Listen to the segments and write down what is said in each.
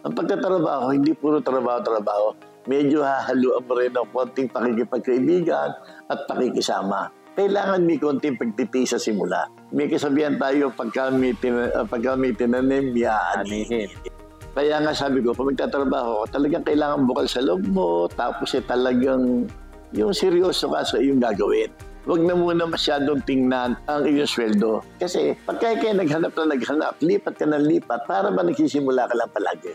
Ang pagtatrabaho, hindi puro trabaho-trabaho. Medyo hahaluan mo rin ng konting pakikipagkaibigan at pakikisama. Kailangan may konting pagtitiis sa simula. May kasabihan tayo, pagka may tinanim, may aanihin. Kaya nga sabi ko, kung magtatrabaho, talagang kailangan bukal sa loob mo, tapos talagang yung seryoso ka sa iyong gagawin. Huwag na muna masyadong tingnan ang iyong sweldo. Kasi pagka kayo naghanap, lipat ka ng lipat, para ba nagsisimula ka lang palagi?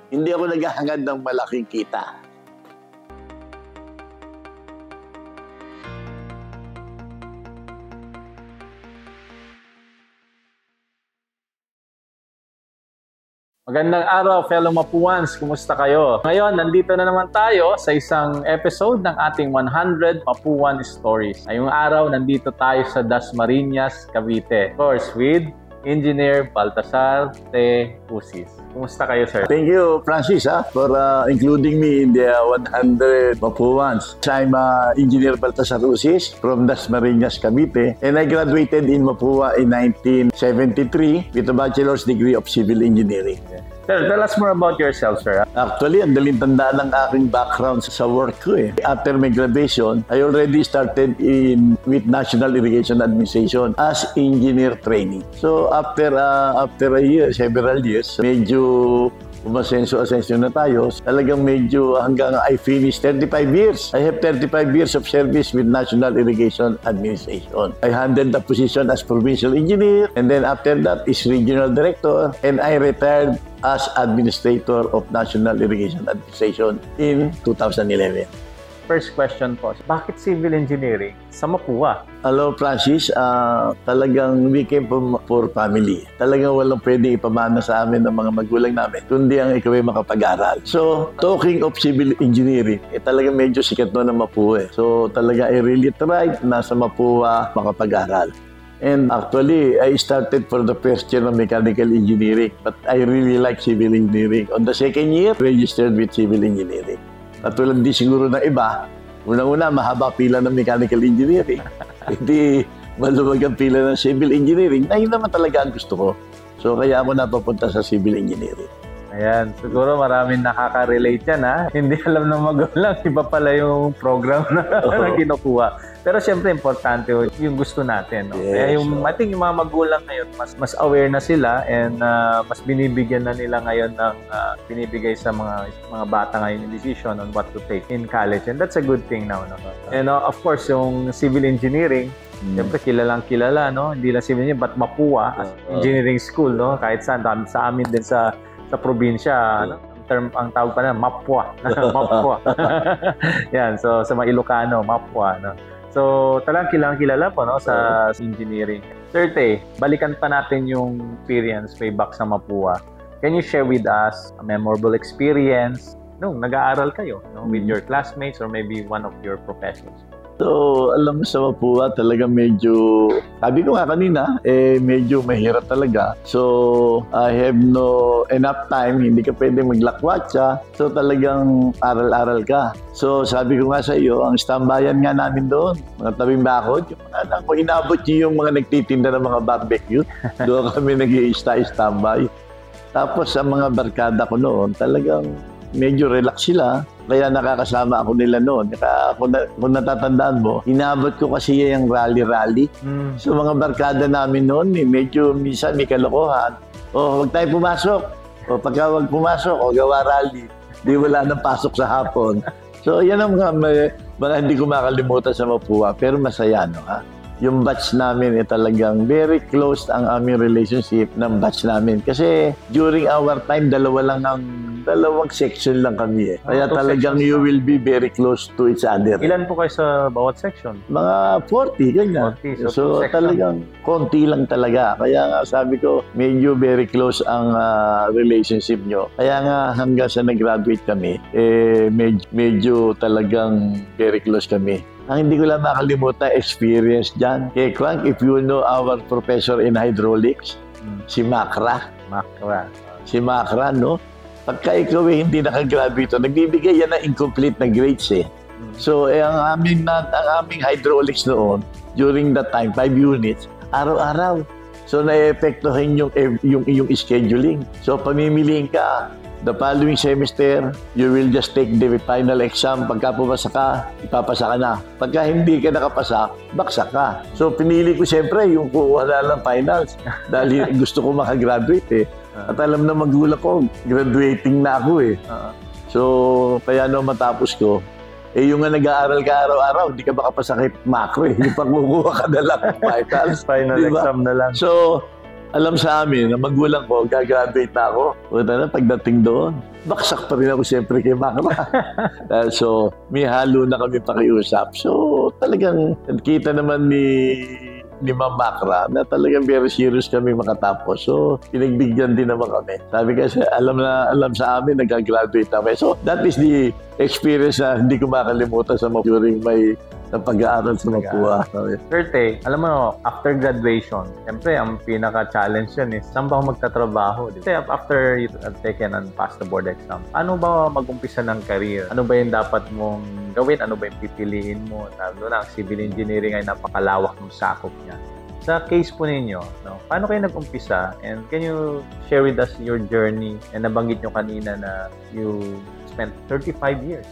Hindi ako naghahangad ng malaking kita. Magandang araw, fellow Mapuans. Kumusta kayo? Ngayon, nandito na naman tayo sa isang episode ng ating 100 Mapuan Stories. Ngayong araw, nandito tayo sa Dasmariñas, Cavite. Of course, with Engineer Baltasar T. Usis. Kumusta kayo, sir? Thank you, Francis, for including me in the 100 Mapuans. I'm Engineer Baltasar Usis from Dasmariñas, Cavite, and I graduated in Mapua in 1973 with a bachelor's degree of civil engineering. Sir, tell us more about yourself, sir. Actually, ang daling tandaan ng aking background sa work ko. After my graduation, I already started with National Irrigation Administration as engineer training. So after a year, several years, medyo umasenso na tayo. Talagang medyo hanggang I finished 35 years. I have 35 years of service with National Irrigation Administration. I handled the position as provincial engineer, and then after that is regional director, and I retired as administrator of National Irrigation Administration in 2011. First question po, bakit civil engineering sa Mapua? Hello, Francis. Talagang we came from poor family. Talagang walang pwedeng ipamana sa amin ng mga magulang namin, kundi ang ikaw ay makapag-aral. So, talking of civil engineering, talagang medyo sikat no ng Mapua. So, talaga I really tried na sa Mapua makapag-aral. And actually, I started for the first year of mechanical engineering, but I really like civil engineering. On the second year, registered with civil engineering. Katulad din siguro ng iba, unang-una, mahaba pila ng mechanical engineering. Hindi maluwag ang pila ng civil engineering. Na yun naman talaga ang gusto ko. So, kaya ako napapunta sa civil engineering. Ayan, siguro maraming nakaka-relate yan, ha? Hindi alam ng magulang, iba pala yung program na kinukuha. Pero siyempre, importante yung gusto natin. No? Yes. Kaya I think yung mga magulang ngayon, mas aware na sila and mas binibigyan na nila ngayon ng binibigay sa mga bata ngayon yung decision on what to take in college. And that's a good thing now. No? And of course, yung civil engineering, siyempre kilalang-kilala, no? Hindi lang civil engineering, but Mapua as engineering school, no? Kahit saan, sa amin din sa probinsya, no? Ang tawag pa na, Mapua. Mapua. Yan, so sa mga Ilocano, Mapua, no? So, talagang kilala po, no, sa engineering. Sir Te, balikan pa natin yung experience way back sa Mapua. Can you share with us a memorable experience nung nag-aaral kayo, no, with your classmates or maybe one of your professors? So, alam mo sa Mapua, talaga medyo, sabi ko nga kanina, medyo mahirap talaga. So, I have no enough time, hindi ka pwede maglakwatsa. So, talagang aral-aral ka. So, sabi ko nga sa iyo, ang stambayan nga namin doon, mga tabing bakod, yung mga anak ko, inabot niyo yung mga nagtitinda ng mga barbecue. Doon kami nag-i-stambay. Tapos, sa mga barkada ko noon, talagang medyo relax sila. Kaya nakakasama ako nila noon. Kung natatandaan mo, inabot ko kasi yung rally-rally. So mga barkada namin noon, medyo minsan may kalokohan. Huwag tayo pumasok. Pagka huwag pumasok, gawa rally. Di wala nang pasok sa hapon. So yan ang mga hindi ko makalimutan sa Mapua. Pero masaya, no? Ha? Yung batch namin talagang very close ang aming relationship ng batch namin. Kasi during our time, dalawang section lang kami. Kaya talagang you will be very close to each other. Ilan po kayo sa bawat section? Mga 40, ganyan. 40, so talagang konti lang talaga. Kaya nga sabi ko, medyo very close ang relationship nyo. Kaya nga hanggang sa nag-graduate kami, medyo talagang very close kami. Ang hindi ko lang makalimutan experience dyan. Kay Frank, if you know our professor in hydraulics, si Macra. Si Macra, no? Pagka ikaw hindi nakagraduate, nagbibigay yan ng incomplete na grades eh. So, ang aming hydraulics noon, during that time, 5 units, araw-araw. So, na-epektuhin yung scheduling. So, pamimiliin ka, The following semester, you will just take the final exam. Pagka pumasa ka, ipapasa ka na. Pagka hindi ka nakapasa, baksak ka. So, pinili ko siyempre yung wala lang finals. Dahil gusto ko makagraduate eh. At alam na magulang ko, graduating na ako eh. So, kaya no matapos ko, yung nga nag-aaral ka araw-araw, hindi ka makapasakit macro eh. Yung pagkukuha ka na lang finals. Final exam na lang. So, alam sa amin na magulang ko, gagraduate na ako. Punta na, pagdating doon, baksak pa rin ako siyempre kay Macra. So, may halo na kami pakiusap. So, talagang kita naman ni Ma'am Macra na talagang very serious kami makatapos. So, pinagbigyan din naman kami. Sabi kasi, alam sa amin, nag-graduate na kami. So, that is the experience na hindi ko makalimutan sa during my pag-aaral sa Mapua. Sir, alam mo, after graduation, siyempre, ang pinaka-challenge yan is, saan ba ako magtatrabaho? After you have taken and passed the board exam, ano ba mag-umpisa ng career? Ano ba yung dapat mong gawin? Ano ba yung pipiliin mo? Lalo na, civil engineering ay napakalawak ng sakop niya. Sa case po ninyo, no, paano kayo nag-umpisa? And can you share with us your journey? And nabanggit nyo kanina na you spent 35 years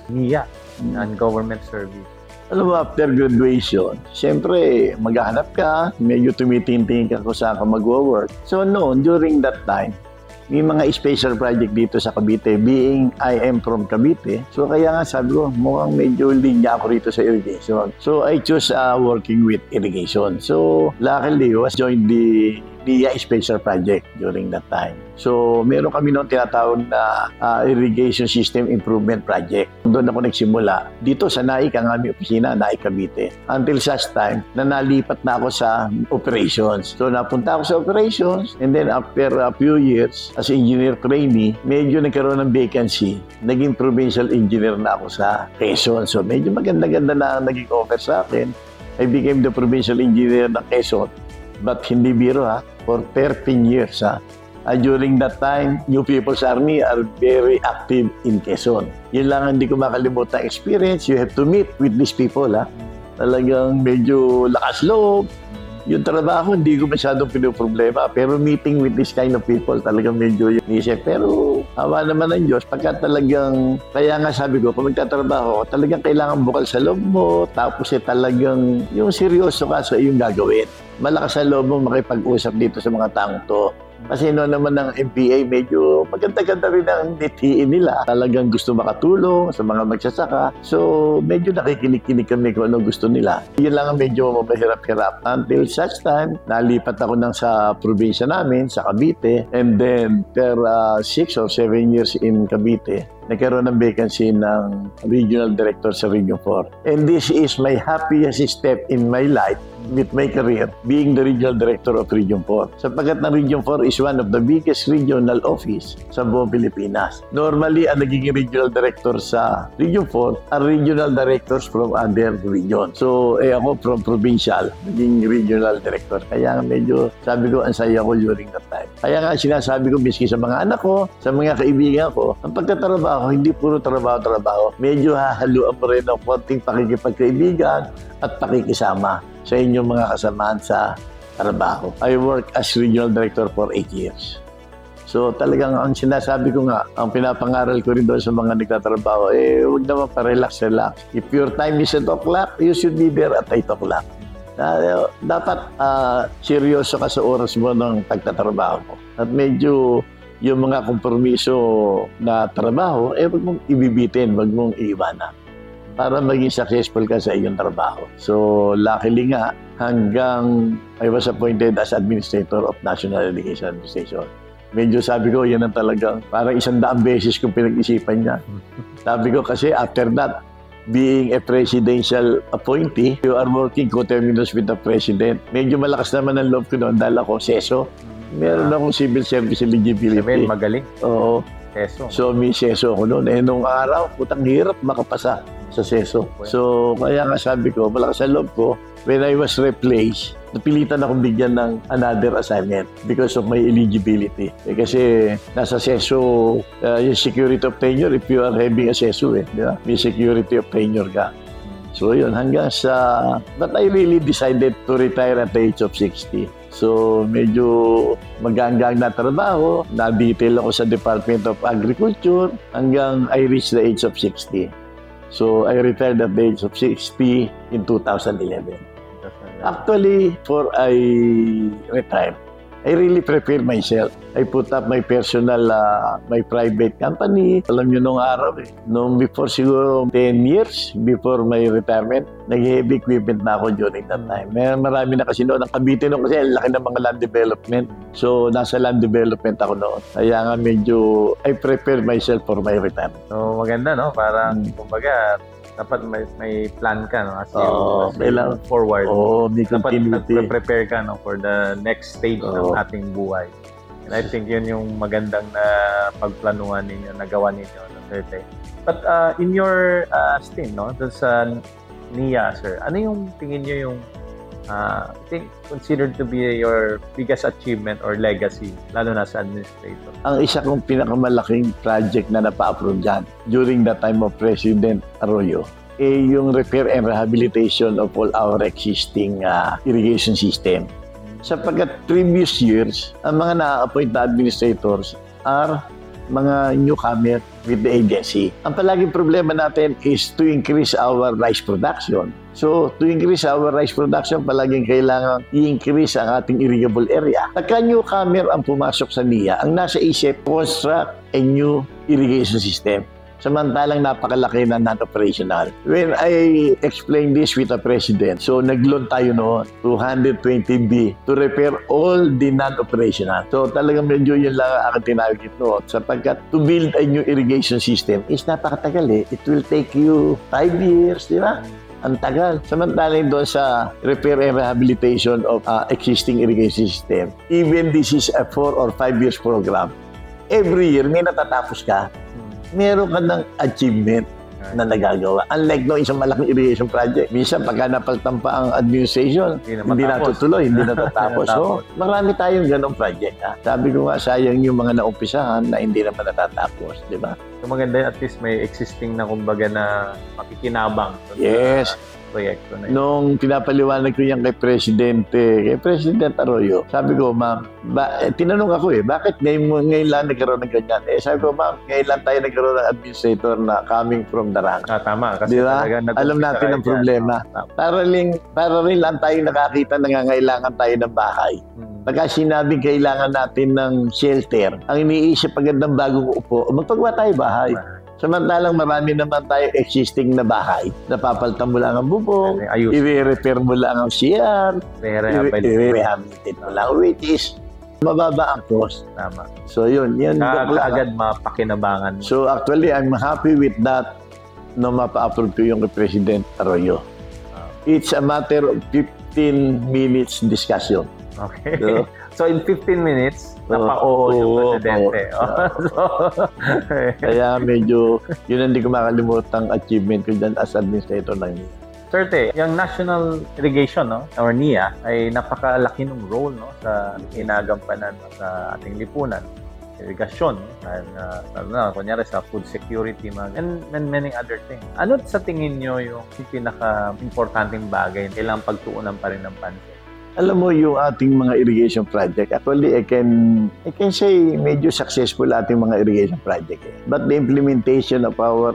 on government service. Alam mo, after graduation, siyempre, maghahanap ka, medyo tumitingin ka kung saan ka mag-work. So noon, during that time, may mga special project dito sa Cavite, being I am from Cavite. So kaya nga sabi ko, mukhang medyo linya ako rito sa irrigation. So I chose working with irrigation. So luckily, I was joined the NIA Special Project during that time. So, meron kami noon tinatawag na Irrigation System Improvement Project. Doon ako nagsimula. Dito sa NAIC, ang aming opisina, NAIC Cavite. Until such time, na nalipat na ako sa operations. So, napunta ako sa operations, and then after a few years, as engineer trainee, medyo nagkaroon ng vacancy. Naging provincial engineer na ako sa Quezon. So, medyo maganda-ganda na naging offer sa akin. I became the provincial engineer ng Quezon. But hindi biro for 13 years during that time, New People's Army are very active in Quezon. Yun lang hindi ko makalimutan experience. You have to meet with these people Talagang medyo lakas loob. Yung trabaho, hindi ko masyadong pinoproblema. Pero meeting with this kind of people, talagang medyo yung isip. Pero awa naman ng Diyos, pagka talagang, kaya nga sabi ko, kung magtatrabaho, talagang kailangan bukal sa loob mo, tapos talagang yung seryoso ka sa iyong gagawin. Malakas sa loob mo makipag-usap dito sa mga taong to. Kasi noon naman ng MPA, medyo maganda-ganda rin ang nitiin nila. Talagang gusto makatulong sa mga magsasaka. So, medyo nakikinig-kinig kami kung ano gusto nila. Yun lang ang medyo mahirap-hirap. Until such time, nalipat ako sa probinsya namin, sa Cavite. And then, after 6 or 7 years in Cavite, nagkaroon ng vacancy ng regional director sa Region 4. And this is my happiest step in my life with my career, being the regional director of Region 4. Sapagkat ng Region 4 is one of the biggest regional office sa buong Pilipinas. Normally, ang naging regional director sa Region 4 are regional directors from other region. So, ako from provincial, naging regional director. Kaya medyo, sabi ko, ang saya ko during that time. Kaya nga, sinasabi ko, miski sa mga anak ko, sa mga kaibigan ko, ang pagtatrabaho, hindi puro trabaho. Medyo hahaluan mo rin ng konting pakikipagkaibigan at pakikisama sa inyong mga kasamahan sa trabaho. I work as regional director for 8 years. So talagang ang sinasabi ko nga, ang pinapangaral ko rin doon sa mga nagtatrabaho, huwag naman pa-relax. If your time is at 8 o'clock, you should be there at 8 o'clock. Dapat seryoso ka sa oras mo ng pagtatrabaho mo. At medyo yung mga kompromiso na trabaho, huwag mong ibibitin, huwag mong iiwanan para maging successful ka sa iyong trabaho. So, luckily nga, hanggang I was appointed as Administrator of National Irrigation Administration. Medyo sabi ko, yan ang talagang parang 100 beses kong pinag-isipan niya. Sabi ko kasi after that, being a presidential appointee, you are working coterminous with the President. Medyo malakas naman ang loob ko noon dahil ako seso. Meron akong civil service eligibility. Sabihin, magaling. Oo. Seso. So, may seso ako noon. Nung araw, putang hirap makapasa sa seso. So, kaya nga sabi ko, malakas ang loob ko, when I was replaced, napilitan akong bigyan ng another assignment because of my eligibility. Kasi nasa seso, yung security of tenure, if you are having a seso, di ba? May security of tenure ka. So yun, hanggang sa... But I really decided to retire at the age of 60. So medyo maganggang na trabaho, na-detail ako sa Department of Agriculture hanggang I reached the age of 60. So I retired at the age of 60 in 2011. Actually, before I retired, I really prepared myself. I put up my personal, my private company. Alam nyo nung araw Nung before siguro 10 years before my retirement, nag-heavy equipment na ako during that time. Marami na kasi noon. Ang Cavite noon kasi ang laki ng mga land development. So, nasa land development ako noon. Kaya nga medyo, I prepared myself for my retirement. So, maganda, no? Parang, kumbaga, dapat may plan ka, no? As you move forward. May continuity. Dapat prepare ka, no? For the next stage ng ating buhay. And I think yun yung magandang na pagplanuhan ninyo, nagawa ninyo, no, Sir Te. But in your stint, no? Doon sa NIA, sir, ano yung tingin nyo yung I think considered to be your biggest achievement or legacy, lalo na sa administrator? Ang isa kong pinakamalaking project na napa-approve dyan during the time of President Arroyo, yung repair and rehabilitation of all our existing irrigation system. Sapagkat previous years, ang mga na-appoint na administrators are mga newcomer with the agency. Ang palaging problema natin is to increase our rice production. So, to increase our rice production, palaging kailangan i-increase ang ating irrigable area. Pagka newcomer ang pumasok sa NIA, ang nasa isip, construct a new irrigation system. Samantalang napakalaki na non-operational. When I explained this with the President, so nag-loan tayo noon, 220B to repair all the non-operational. So talagang medyo yun lang ang tinawag ito. Sapagkat to build a new irrigation system is napakatagal eh. It will take you 5 years, di ba? Ang tagal. Samantalang doon sa repair and rehabilitation of existing irrigation system, even this is a 4 or 5 years program, every year may natatapos ka. Meron ka ng achievement na nagagawa. Unlike no isang malaking irrigation project, minsan pagka napaltan pa ang administration, hindi natutuloy, hindi natatapos. So, marami tayong ganong project. Ha? Sabi ko nga, sayang yung mga naumpisahan na hindi naman natatapos. Di ba? So, maganda at least may existing na kumbaga na makikinabang. Yes. Proyekto na yun. Nung pinapaliwanag ko yan kay President Arroyo, sabi ko, ma'am, tinanong ako bakit ngayon lang nagkaroon ng ganyan? Sabi ko, ma'am, ngayon lang tayo nagkaroon ng administrator na coming from the rank. Tama. Kasi diba? Alam natin ang problema. Para rin lang tayo nakakita na nangangailangan tayo ng bahay. Pagka sinabing kailangan natin ng shelter, ang iniisip agad ng bagong upo, magpagawa tayo bahay. Samantalang marami naman tayo existing na bahay. Napapaltan mo lang ang bubong, i-repair mo lang ang CR, i-rehabilitate mo lang, which is mababa ang cost. Tama. So yun. Agad mapakinabangan. So actually, I'm happy with that na mapa-approve ko yung President Arroyo. It's a matter of 15 minutes discussion. Okay. So in 15 minutes, napa-oo yung Presidente. Kaya medyo, yun ang hindi ko makalimutang achievement ko dyan as administrator ng NIA. Sir Te, yung National Irrigation, no, or NIA, ay napakalaki ng role, no, sa ginagampanan sa ating lipunan. Irrigasyon, kunyari sa food security, and many other things. Ano sa tingin nyo yung pinaka-importanting bagay na kailangang pagtuunan pa rin ng pansin? Alam mo yung ating mga irrigation project, actually I can say medyo successful ating mga irrigation project. But the implementation of our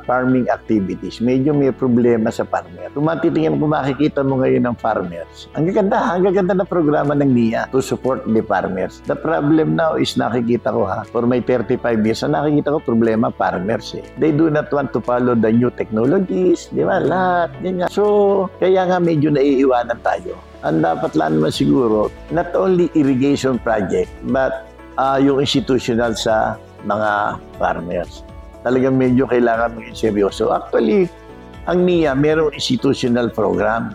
farming activities, medyo may problema sa farmer. Kung matitingnan, kung makikita mo ngayon ng farmers, ang gaganda na programa ng NIA to support the farmers. The problem now is nakikita ko for my 35 years, nakikita ko problema farmers They do not want to follow the new technologies, di ba? Lahat, ganyan. So, kaya nga medyo naiiwanan tayo. Ang dapat lang naman siguro, not only irrigation project, but yung institutional sa mga farmers. Talagang medyo kailangan maging seryoso. Actually, ang NIA, mayroong institutional program.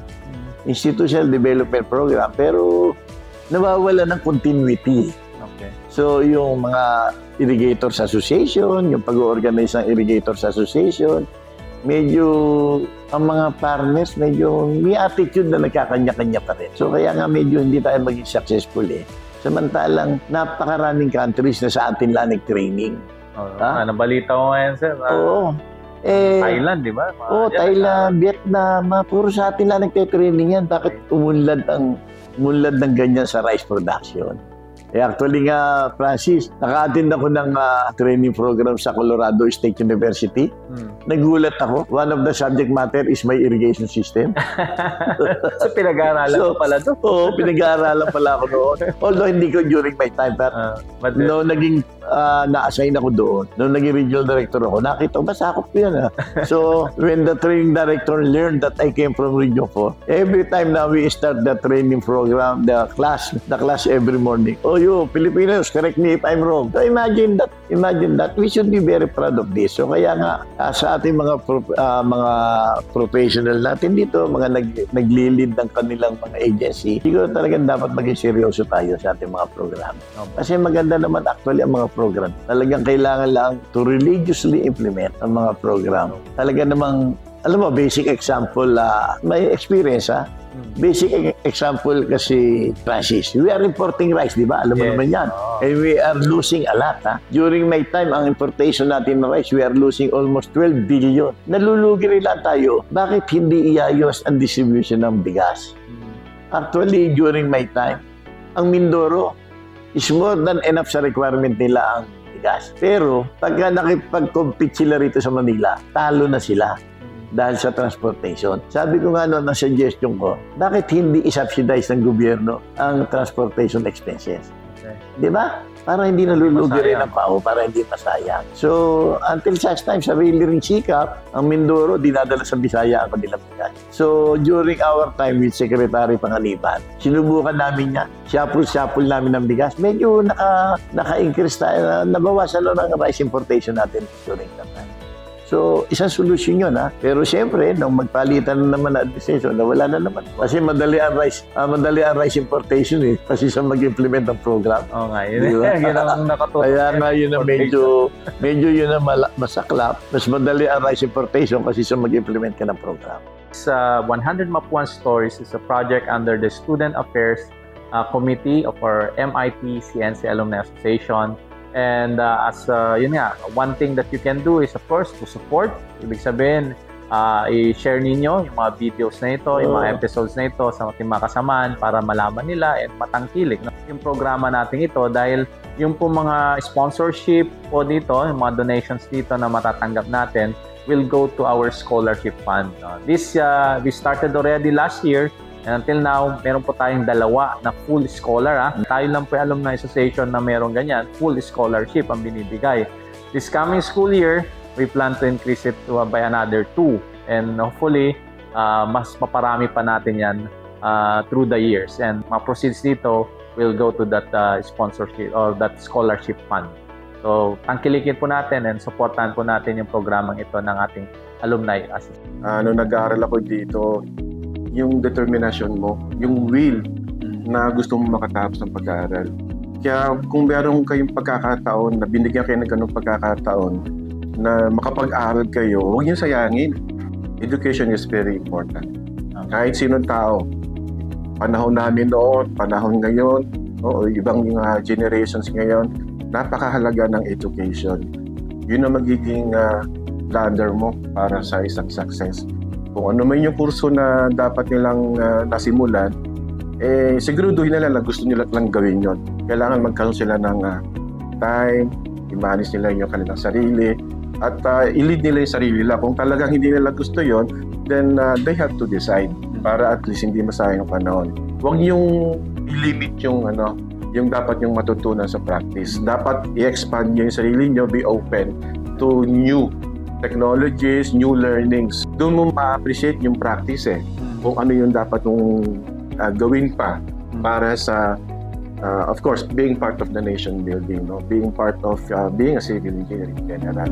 Institutional development program, pero nawawala ng continuity. Okay. So, yung mga irrigators association, yung pag-organize ng irrigators association, medyo ang mga farmers medyo may attitude na nagkakanya-kanya pa rin. So kaya nga medyo hindi tayo maging successful Samantalang napakaraming countries na sa atin lang nag-training. Nabalita ko ngayon, sir. Oo. Thailand, di ba? Thailand, Vietnam, puro sa atin lang nagte-training yan. Bakit umunlad ng ganyan sa rice production? Actually nga, Francis, naka-attend ako ng training program sa Colorado State University. Nagulat ako. One of the subject matter is my irrigation system. So, pinag-aaralan ko pala doon? Oo, pinag-aaralan pala ako doon. Although hindi ko during my time, but no, naging na-assign ako doon. Nung naging regional director ako, nakita ko, masakop ko yan. So, when the training director learned that I came from Region 4, every time na we start the training program, the class every morning, you Filipinos, correct me if I'm wrong. So imagine that we should be very proud of this. So kaya nga sa ating mga professional natin dito, mga naglilid ng kanilang mga agency, siguro talagang dapat maging seryoso tayo sa ating mga program. Kasi maganda naman actually ang mga program. Talagang kailangan lang to religiously implement ang mga program. Talaga namang, alam mo, basic example, may experience Basic example kasi, Francis, we are importing rice, di ba? Alam mo naman yan. And we are losing a lot. During my time, ang importation natin ng rice, we are losing almost 12 billion. Nalulugi rin lang tayo. Bakit hindi iayos ang distribution ng bigas? Actually, during my time, ang Mindoro is more than enough sa requirement nila ang bigas. Pero, pagka nakipag-compete sila rito sa Manila, talo na sila. Dahil sa transportation. Sabi ko nga noon, ang suggestion ko, bakit hindi isubsidize ng gobyerno ang transportation expenses? Okay. Di ba? Para hindi nalulugi rin ang pao, para hindi masayang. So, until such time, sarili ring sikap, ang Mindoro, dinadala sa Bisaya ang kanilang bigas. So, during our time with Secretary Pangaliban, sinubukan namin niya, shuffle namin ng bigas. Medyo naka-increase tayo, nabawasan ng rice importation natin during that time. So, isang solusyon yun, Pero siyempre, nung magpalitan na naman na administration, nawala na naman. Kasi madali ang rice importation kasi sa mag-implement ng program. Oo nga, yun ang nakatutok. Kaya nga yun na medyo yun na masaklap. Mas madali ang rice importation kasi sa mag-implement ka ng program. 100 Mapuan Stories is a project under the Student Affairs Committee of our MIT CNC Alumni Association. And yun nga, one thing that you can do is of course to support. Ibig sabihin, i-share ninyo yung mga videos na ito, yung mga episodes na ito sa ating mga kasamaan para malaman nila at matangkilik yung programa natin ito dahil yung po mga sponsorship po dito, yung mga donations dito na matatanggap natin will go to our scholarship fund. This we started already last year. And until now, meron po tayong 2 na full scholar. Tayo lang po yung Alumni Association na meron ganyan, full scholarship ang binibigay. This coming school year, we plan to increase it by another 2. And hopefully, mas maparami pa natin yan through the years. And mga proceeds dito will go to that sponsorship or that scholarship fund. So, tangkilikin po natin and supportan po natin yung programang ito ng ating Alumni Association. Nung nag-aaral ako dito, yung determination mo, yung will na gusto mo makatapos ng pag-aaral. Kaya kung meron kayong pagkakataon na binigyan kayo ng ganung pagkakataon na makapag-aaral kayo, huwag niyo sayangin. Education is very important. Kahit sinong tao, panahon namin noon, panahon ngayon, o ibang generations ngayon, napakahalaga ng education. Yun ang magiging ladder mo para sa isang success. Kung ano man yung kurso na dapat nilang nasimulan, siguruduhin nila na gusto nila lang gawin yon. Kailangan magkaroon sila ng time, i-manage nila yung kanilang sarili, at i-lead nila yung sarili nila. Kung talagang hindi nila gusto yon, then they have to decide para at least hindi masayang yung panahon. Huwag niyong i-limit yung dapat yung matutunan sa practice. Dapat i-expand niyo yung sarili niyo, be open to new technologies, new learnings. Doon mo ma-appreciate yung practice kung ano yung dapat mong gawin pa para sa of course being part of the nation building, being part of being a civil engineer in general.